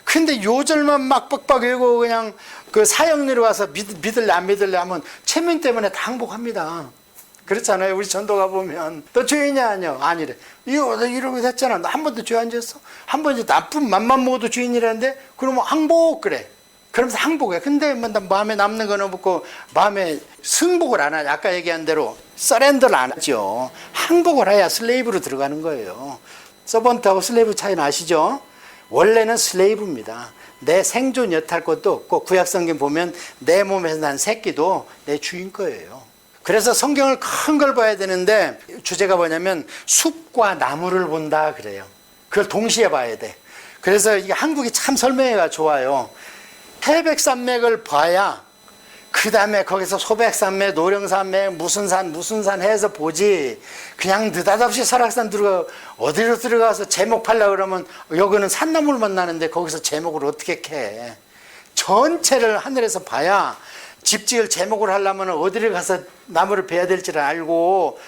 근데 요절만 막 빡빡 외우고 그냥 그 사형리로 와서 믿을래 안 믿을래 하면 체면 때문에 다 항복합니다. 그렇잖아요. 우리 전도 가보면 너 죄인이야 아니야? 아니래. 이거 이러고 됐잖아. 너 한 번도 죄 안 지었어? 한 번 나쁜 맘만 먹어도 죄인이라는데 그러면 항복 그래. 그러면서 항복해. 근데 뭐 마음에 남는 건 없고 마음에 승복을 안 하냐. 아까 얘기한 대로 서렌더를 안 하죠. 항복을 해야 슬레이브로 들어가는 거예요. 서번트하고 슬레이브 차이는 아시죠? 원래는 슬레이브입니다. 내 생존 여탈 것도 없고 구약성경 보면 내 몸에서 난 새끼도 내 주인 거예요. 그래서 성경을 큰 걸 봐야 되는데 주제가 뭐냐면 숲과 나무를 본다 그래요. 그걸 동시에 봐야 돼. 그래서 이게 한국이 참 설명회가 좋아요. 태백산맥을 봐야 그 다음에 거기서 소백산맥, 노령산맥, 무슨 산 해서 보지. 그냥 느닷없이 설악산 어디로 들어가서 제목 팔려고 그러면 여기는 산나물 만나는데 거기서 제목을 어떻게 캐. 전체를 하늘에서 봐야 집 지을 제목을 하려면 어디를 가서 나무를 베야 될지를 알고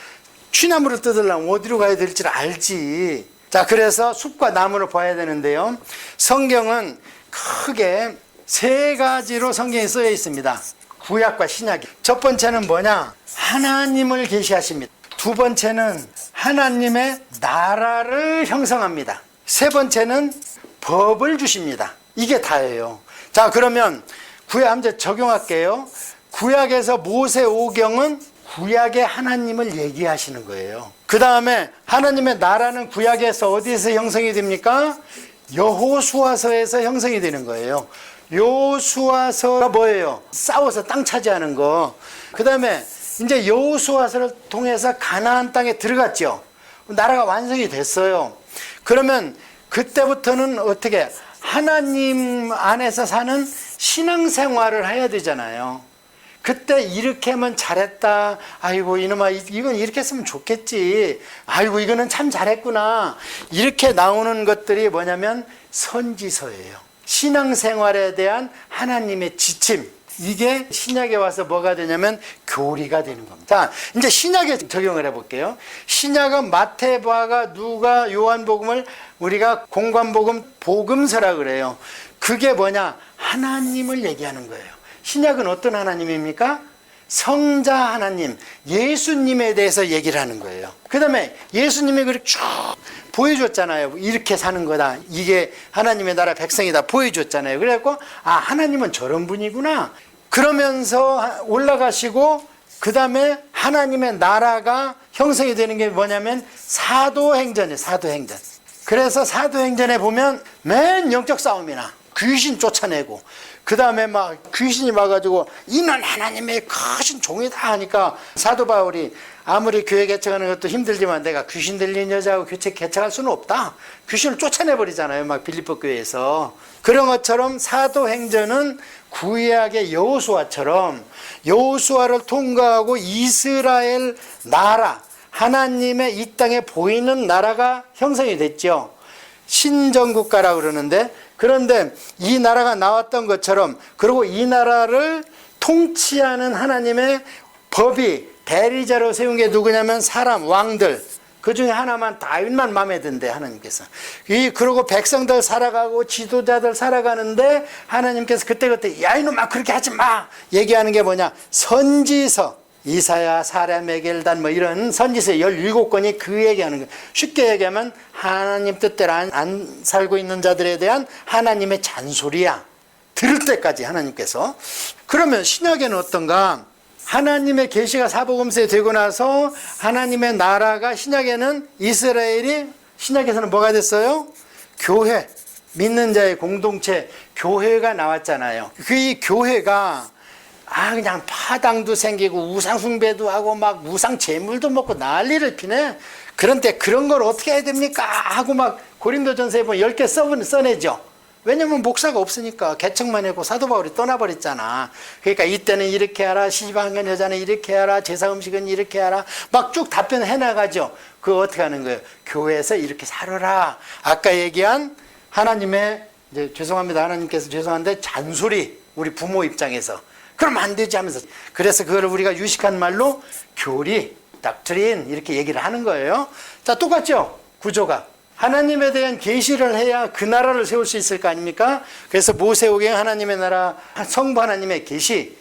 취나무를 뜯으려면 어디로 가야 될지를 알지. 자, 그래서 숲과 나무를 봐야 되는데요. 성경은 크게 세 가지로 성경이 쓰여 있습니다. 구약과 신약이. 첫 번째는 뭐냐? 하나님을 계시하십니다. 두 번째는 하나님의 나라를 형성합니다. 세 번째는 법을 주십니다. 이게 다예요. 자, 그러면 구약 한번 적용할게요. 구약에서 모세오경은 구약의 하나님을 얘기하시는 거예요. 그 다음에 하나님의 나라는 구약에서 어디에서 형성이 됩니까? 여호수아서에서 형성이 되는 거예요. 여호수아서가 뭐예요? 싸워서 땅 차지하는 거. 그 다음에 이제 여호수아서를 통해서 가나안 땅에 들어갔죠. 나라가 완성이 됐어요. 그러면 그때부터는 어떻게 하나님 안에서 사는 신앙생활을 해야 되잖아요. 그때 이렇게 하면 잘했다. 아이고 이놈아 이건 이렇게 했으면 좋겠지. 아이고 이거는 참 잘했구나. 이렇게 나오는 것들이 뭐냐면 선지서예요. 신앙생활에 대한 하나님의 지침. 이게 신약에 와서 뭐가 되냐면 교리가 되는 겁니다. 자, 이제 신약에 적용을 해볼게요. 신약은 마태복음, 누가, 요한복음을 우리가 공관복음 복음서라 그래요. 그게 뭐냐? 하나님을 얘기하는 거예요. 신약은 어떤 하나님입니까? 성자 하나님, 예수님에 대해서 얘기를 하는 거예요. 그 다음에 예수님이 그렇게 쭉 보여줬잖아요. 이렇게 사는 거다. 이게 하나님의 나라 백성이다. 보여줬잖아요. 그래갖고, 아, 하나님은 저런 분이구나. 그러면서 올라가시고, 그 다음에 하나님의 나라가 형성이 되는 게 뭐냐면 사도행전이에요. 사도행전. 그래서 사도행전에 보면 맨 영적 싸움이나 귀신 쫓아내고, 그 다음에 막 귀신이 와가지고 이는 하나님의 크신 종이다 하니까 사도 바울이 아무리 교회 개척하는 것도 힘들지만 내가 귀신 들린 여자하고 개척할 수는 없다. 귀신을 쫓아내버리잖아요. 막 빌립보 교회에서. 그런 것처럼 사도행전은 구약의 여호수아처럼 여호수아를 통과하고 이스라엘 나라, 하나님의 이 땅에 보이는 나라가 형성이 됐죠. 신정국가라고 그러는데, 그런데 이 나라가 나왔던 것처럼, 그리고 이 나라를 통치하는 하나님의 법이 대리자로 세운 게 누구냐면 사람, 왕들. 그 중에 하나만, 다윗만 마음에 든대, 하나님께서. 그리고 백성들 살아가고 지도자들 살아가는데 하나님께서 그때그때 야, 이놈아, 그렇게 하지 마! 얘기하는 게 뭐냐? 선지서. 이사야, 사람, 에겔단 뭐 이런 선지서 17권이 그 얘기하는 거예요. 쉽게 얘기하면 하나님 뜻대로 안 살고 있는 자들에 대한 하나님의 잔소리야. 들을 때까지 하나님께서. 그러면 신약에는 어떤가? 하나님의 계시가 사복음서에 되고 나서 하나님의 나라가, 신약에는 이스라엘이, 신약에서는 뭐가 됐어요? 교회, 믿는 자의 공동체, 교회가 나왔잖아요. 이 교회가 그냥 파당도 생기고 우상 숭배도 하고 막 우상 제물도 먹고 난리를 피네. 그런데 그런 걸 어떻게 해야 됩니까? 하고 막 고린도전서에 보면 10개 써내죠. 왜냐면 목사가 없으니까 개척만 하고 사도 바울이 떠나버렸잖아. 그러니까 이때는 이렇게 하라, 시집한 여자는 이렇게 하라, 제사 음식은 이렇게 하라, 막 쭉 답변을 해나가죠. 그거 어떻게 하는 거예요? 교회에서 이렇게 살아라. 아까 얘기한 하나님의, 이제 죄송합니다, 하나님께서 죄송한데 잔소리, 우리 부모 입장에서 그럼 안 되지 하면서, 그래서 그걸 우리가 유식한 말로 교리, 닥트린 이렇게 얘기를 하는 거예요. 자, 똑같죠? 구조가. 하나님에 대한 계시를 해야 그 나라를 세울 수 있을 거 아닙니까? 그래서 모세오경 하나님의 나라, 성부 하나님의 계시.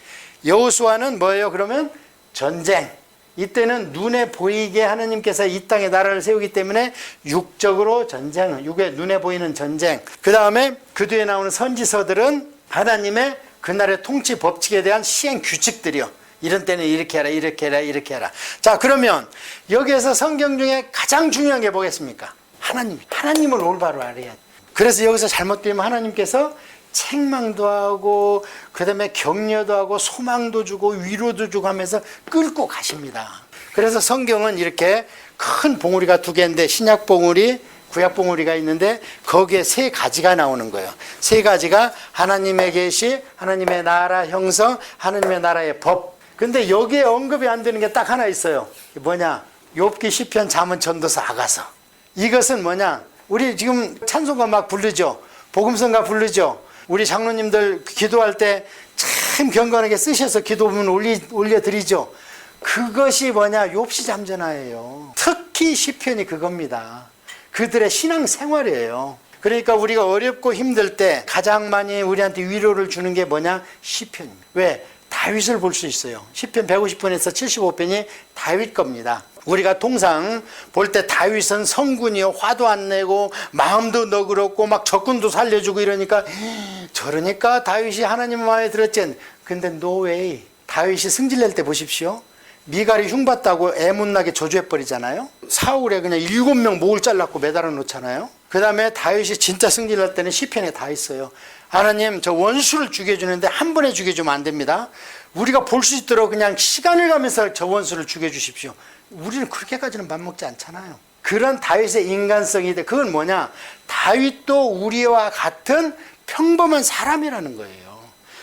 여호수아는 뭐예요? 그러면 전쟁. 이때는 눈에 보이게 하나님께서 이 땅에 나라를 세우기 때문에 육적으로 전쟁, 육에 눈에 보이는 전쟁. 그 다음에 그 뒤에 나오는 선지서들은 하나님의 그날의 통치 법칙에 대한 시행 규칙들이요. 이런 때는 이렇게 해라, 이렇게 해라, 이렇게 해라. 자, 그러면 여기에서 성경 중에 가장 중요한 게 뭐겠습니까? 하나님을 올바로 알아야 돼. 그래서 여기서 잘못되면 하나님께서 책망도 하고, 그 다음에 격려도 하고, 소망도 주고, 위로도 주고 하면서 끌고 가십니다. 그래서 성경은 이렇게 큰 봉우리가 2개인데, 신약 봉우리, 구약 봉우리가 있는데 거기에 3가지가 나오는 거예요. 3가지가 하나님의 계시, 하나님의 나라 형성, 하나님의 나라의 법. 근데 여기에 언급이 안 되는 게 딱 하나 있어요. 뭐냐? 욥기, 시편, 잠언, 전도서, 아가서. 이것은 뭐냐? 우리 지금 찬송가 막 부르죠. 복음성가 부르죠. 우리 장로님들 기도할 때 참 경건하게 쓰셔서 기도문 올려드리죠. 그것이 뭐냐? 욥시 잠전하예요. 특히 시편이 그겁니다. 그들의 신앙 생활이에요. 그러니까 우리가 어렵고 힘들 때 가장 많이 우리한테 위로를 주는 게 뭐냐? 시편입니다. 왜? 다윗을 볼 수 있어요. 시편 150편에서 75편이 다윗 겁니다. 우리가 통상 볼 때 다윗은 성군이요, 화도 안 내고 마음도 너그럽고 막 적군도 살려주고 이러니까, 저러니까 다윗이 하나님 마음에 들었지. 근데 no way. 다윗이 승질낼 때 보십시오. 미갈이 흉봤다고 애문나게 저주해버리잖아요. 사울에 그냥 7명 목을 잘랐고 매달아 놓잖아요. 그 다음에 다윗이 진짜 승질날 때는 시편에 다 있어요. 하나님, 저 원수를 죽여주는데 한 번에 죽여주면 안 됩니다. 우리가 볼 수 있도록 그냥 시간을 가면서 저 원수를 죽여주십시오. 우리는 그렇게까지는 맘먹지 않잖아요. 그런 다윗의 인간성이 돼. 그건 뭐냐? 다윗도 우리와 같은 평범한 사람이라는 거예요.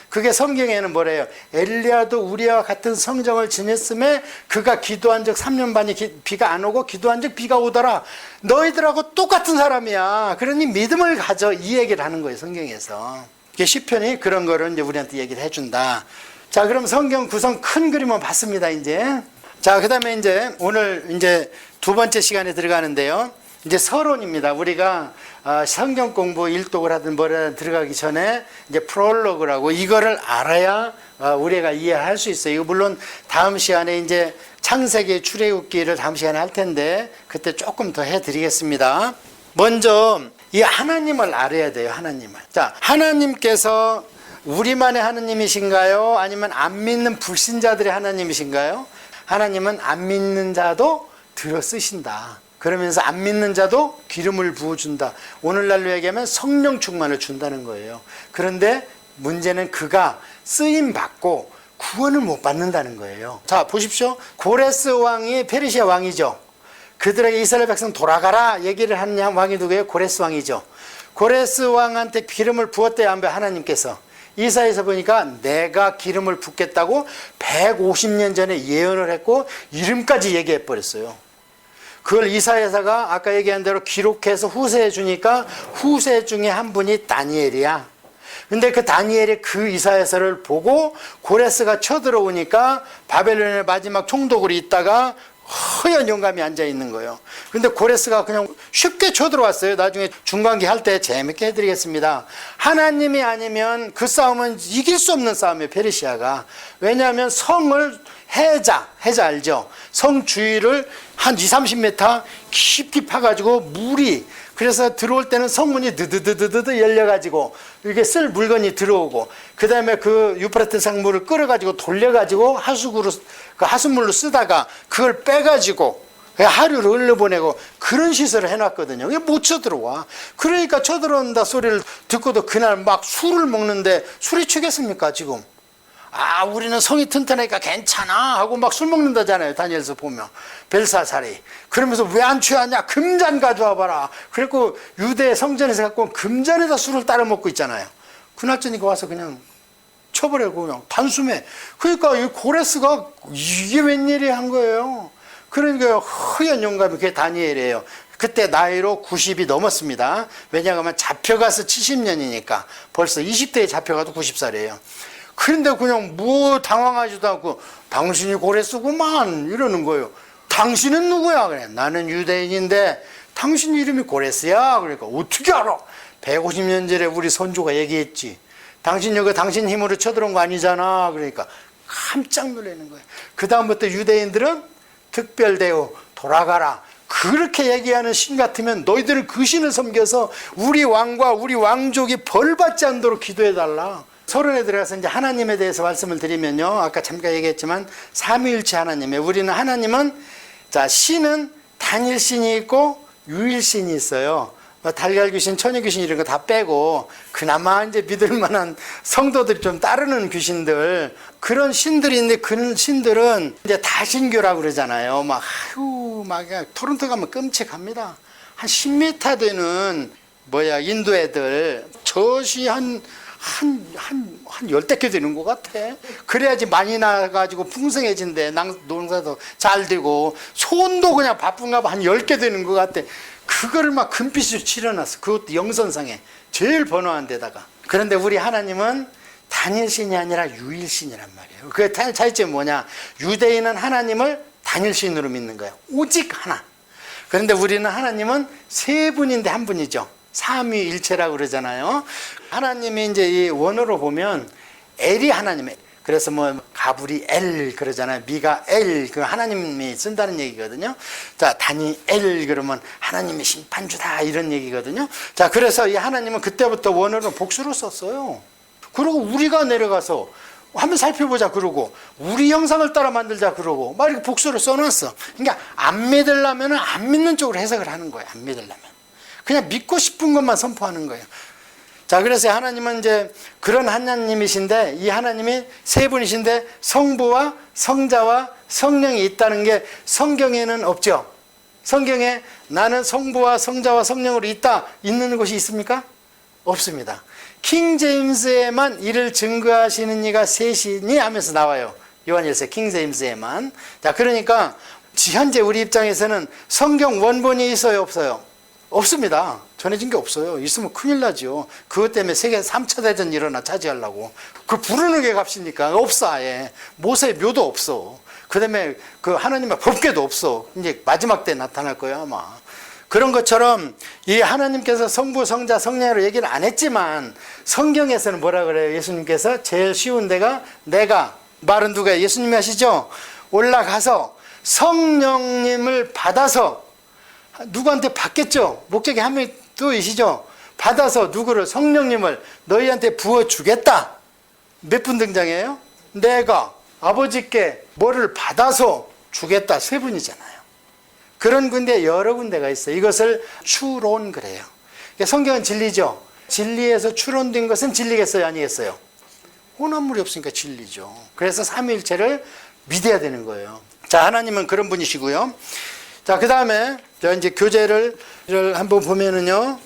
그게 성경에는 뭐래요? 엘리야도 우리와 같은 성정을 지녔음에 그가 기도한 적 3년 반이 비가 안 오고 기도한 적 비가 오더라. 너희들하고 똑같은 사람이야. 그러니 믿음을 가져. 이 얘기를 하는 거예요, 성경에서. 시편이 그런 거를 이제 우리한테 얘기를 해준다. 자, 그럼 성경 구성 큰 그림을 봤습니다, 이제. 자, 그 다음에 이제 오늘 이제 2번째 시간에 들어가는데요. 이제 서론입니다. 우리가 성경 공부 일독을 하든 뭐라든 들어가기 전에 이제 프롤로그라고 이거를 알아야 우리가 이해할 수 있어요. 이거 물론 다음 시간에 이제 창세기 출애굽기를 다음 시간에 할 텐데 그때 조금 더 해드리겠습니다. 먼저 이 하나님을 알아야 돼요. 하나님을. 자, 하나님께서 우리만의 하나님이신가요? 아니면 안 믿는 불신자들의 하나님이신가요? 하나님은 안 믿는 자도 들어 쓰신다. 그러면서 안 믿는 자도 기름을 부어준다. 오늘날로 얘기하면 성령 충만을 준다는 거예요. 그런데 문제는 그가 쓰임받고 구원을 못 받는다는 거예요. 자, 보십시오. 고레스 왕이 페르시아 왕이죠. 그들에게 이스라엘 백성 돌아가라 얘기를 하는 왕이 누구예요? 고레스 왕이죠. 고레스 왕한테 기름을 부었대요. 안 부어요? 하나님께서. 이사야에서 보니까 내가 기름을 붓겠다고 150년 전에 예언을 했고 이름까지 얘기해 버렸어요. 그걸 이사야서가 아까 얘기한 대로 기록해서 후세에 주니까 후세 중에 한 분이 다니엘이야. 근데 그 다니엘이 그 이사야서를 보고 고레스가 쳐들어오니까 바벨론의 마지막 총독으로 있다가 허연 영감이 앉아 있는 거예요. 근데 고레스가 그냥 쉽게 쳐들어왔어요. 나중에 중간기 할 때 재밌게 해드리겠습니다. 하나님이 아니면 그 싸움은 이길 수 없는 싸움이에요. 페르시아가. 왜냐하면 성을 해자 알죠? 성 주위를 한 20-30m 깊이 파가지고 물이, 그래서 들어올 때는 성문이 드드드드드 열려가지고 이렇게 쓸 물건이 들어오고, 그 다음에 그 유프라테스 강물을 끌어가지고 돌려가지고 하수구로, 그 하수물로 쓰다가 그걸 빼가지고 하류를 흘려보내고 그런 시설을 해놨거든요. 이게 못 쳐들어와. 그러니까 쳐들어온다 소리를 듣고도 그날 막 술을 먹는데 술이 취겠습니까 지금? 아, 우리는 성이 튼튼하니까 괜찮아 하고 막 술 먹는다잖아요. 다니엘서 보면 벨사살이. 그러면서 왜 안 취하냐? 금잔 가져와 봐라. 그래갖고 유대 성전에서 갖고 온 금잔에다 술을 따라 먹고 있잖아요. 그날 저니까 와서 그냥 쳐버리고 그냥 단숨에. 그러니까 이 고레스가 이게 웬일이 한 거예요. 그러니까 허연 영감이 그게 다니엘이에요. 그때 나이로 90이 넘었습니다. 왜냐하면 잡혀가서 70년이니까 벌써 20대에 잡혀가도 90살이에요. 그런데 그냥 뭐 당황하지도 않고 당신이 고레스구만 이러는 거예요. 당신은 누구야? 그래. 나는 유대인인데 당신 이름이 고레스야. 그러니까 어떻게 알아? 150년 전에 우리 선조가 얘기했지. 당신 여기 당신 힘으로 쳐들어온 거 아니잖아. 그러니까 깜짝 놀라는 거예요. 그 다음부터 유대인들은 특별대우 돌아가라. 그렇게 얘기하는 신 같으면 너희들은 그 신을 섬겨서 우리 왕과 우리 왕족이 벌받지 않도록 기도해달라. 서론에 들어가서 이제 하나님에 대해서 말씀을 드리면요. 아까 잠깐 얘기했지만 삼위일체 하나님이에요. 우리는 하나님은, 자, 신은 단일신이 있고 유일신이 있어요. 달걀귀신, 처녀귀신 이런 거 다 빼고 그나마 이제 믿을 만한 성도들이 좀 따르는 귀신들, 그런 신들이 있는데 그런 신들은 이제 다신교라고 그러잖아요. 막 아유 막 토론토 가면 끔찍합니다. 한 10m 되는 인도 애들 젖이 한 열댓 개 되는 것 같아. 그래야지 많이 나가지고 풍성해진대. 농사도 잘 되고, 손도 그냥 바쁜가 봐. 한 10개 되는 것 같아. 그거를 막 금빛으로 칠해놨어. 그것도 영선상에. 제일 번화한 데다가. 그런데 우리 하나님은 단일신이 아니라 유일신이란 말이에요. 그 차이점이 뭐냐. 유대인은 하나님을 단일신으로 믿는 거예요. 오직 하나. 그런데 우리는 하나님은 세 분인데 한 분이죠. 삼위일체라고 그러잖아요. 하나님이 이제 이 원어로 보면 엘이 하나님의, 그래서 가브리 엘 그러잖아요. 미가엘, 그 하나님이 쓴다는 얘기거든요. 자, 다니엘 그러면 하나님의 심판주다 이런 얘기거든요. 자, 그래서 이 하나님은 그때부터 원어로 복수로 썼어요. 그리고 우리가 내려가서 한번 살펴보자 그러고 우리 형상을 따라 만들자 그러고 막 이렇게 복수로 써놨어. 그러니까 안 믿으려면 안 믿는 쪽으로 해석을 하는 거예요. 안 믿으려면 그냥 믿고 싶은 것만 선포하는 거예요. 자, 그래서 하나님은 이제 그런 하나님이신데, 이 하나님이 세 분이신데 성부와 성자와 성령이 있다는 게 성경에는 없죠. 성경에 나는 성부와 성자와 성령으로 있는 곳이 있습니까? 없습니다. 킹 제임스에만 이를 증거하시는 이가 셋이니 하면서 나와요. 요한일서 킹 제임스에만. 자, 그러니까 현재 우리 입장에서는 성경 원본이 있어요, 없어요? 없습니다. 전해진 게 없어요. 있으면 큰일 나죠. 그것 때문에 세계 3차 대전 일어나 차지하려고. 그 부르는 게 값이니까 없어 아예. 모세의 묘도 없어. 그 다음에 그 하나님의 법궤도 없어. 이제 마지막 때 나타날 거야 아마. 그런 것처럼 이 하나님께서 성부, 성자, 성령으로 얘기는 안 했지만 성경에서는 뭐라 그래요? 예수님께서 제일 쉬운 데가 내가, 말은 누가 예수님이 하시죠? 올라가서 성령님을 받아서 누구한테 받겠죠? 목적이 한 명이 또 계시죠? 받아서 누구를? 성령님을 너희한테 부어주겠다. 몇 분 등장해요? 내가 아버지께 뭐를 받아서 주겠다. 세 분이잖아요. 그런 군데 여러 군데가 있어요. 이것을 추론 그래요. 성경은 진리죠. 진리에서 추론된 것은 진리겠어요? 아니겠어요? 혼합물이 없으니까 진리죠. 그래서 삼위일체를 믿어야 되는 거예요. 자, 하나님은 그런 분이시고요. 자, 그 다음에 이제 교제를 한번 보면은요.